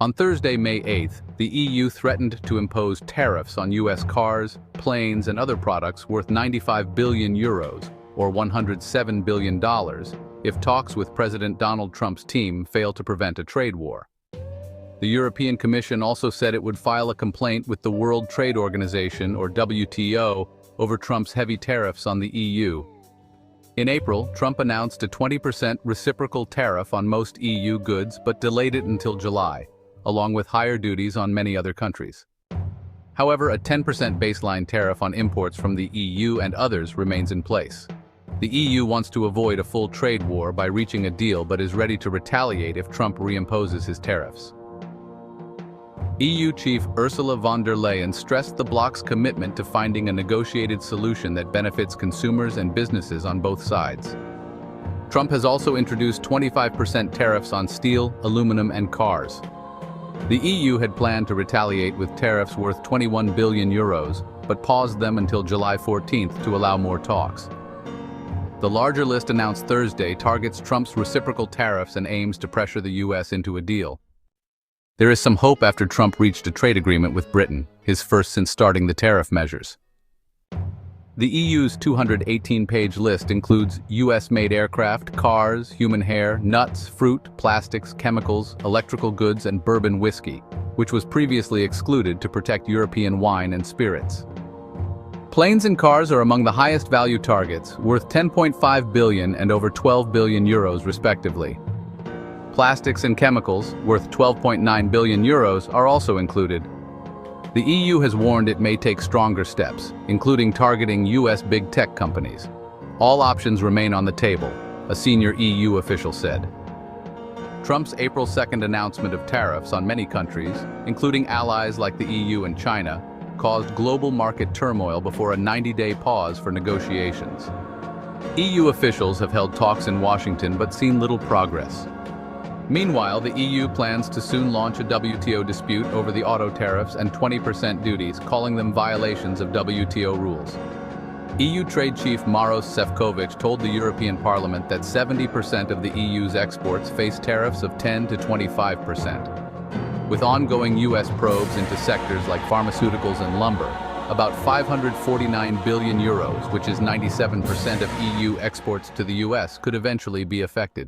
On Thursday, May 8th, the EU threatened to impose tariffs on US cars, planes, and other products worth €95 billion, or $107 billion, if talks with President Donald Trump's team fail to prevent a trade war. The European Commission also said it would file a complaint with the World Trade Organization, or WTO, over Trump's heavy tariffs on the EU. In April, Trump announced a 20% reciprocal tariff on most EU goods but delayed it until July, along with higher duties on many other countries. However, a 10% baseline tariff on imports from the EU and others remains in place. The EU wants to avoid a full trade war by reaching a deal but is ready to retaliate if Trump reimposes his tariffs. EU Chief Ursula von der Leyen stressed the bloc's commitment to finding a negotiated solution that benefits consumers and businesses on both sides. Trump has also introduced 25% tariffs on steel, aluminum, and cars. The EU had planned to retaliate with tariffs worth €21 billion, but paused them until July 14th to allow more talks. The larger list announced Thursday targets Trump's reciprocal tariffs and aims to pressure the US into a deal. There is some hope after Trump reached a trade agreement with Britain, his first since starting the tariff measures. The EU's 218-page list includes US-made aircraft, cars, human hair, nuts, fruit, plastics, chemicals, electrical goods, and bourbon whiskey, which was previously excluded to protect European wine and spirits. Planes and cars are among the highest value targets, worth €10.5 billion and over €12 billion respectively. Plastics and chemicals, worth €12.9 billion, are also included. The EU has warned it may take stronger steps, including targeting US big tech companies. All options remain on the table, a senior EU official said. Trump's April 2nd announcement of tariffs on many countries, including allies like the EU and China, caused global market turmoil before a 90-day pause for negotiations. EU officials have held talks in Washington but seen little progress. Meanwhile, the EU plans to soon launch a WTO dispute over the auto tariffs and 20% duties, calling them violations of WTO rules. EU Trade Chief Maros Sefcovic told the European Parliament that 70% of the EU's exports face tariffs of 10 to 25%. With ongoing US probes into sectors like pharmaceuticals and lumber, about €549 billion, which is 97% of EU exports to the US, could eventually be affected.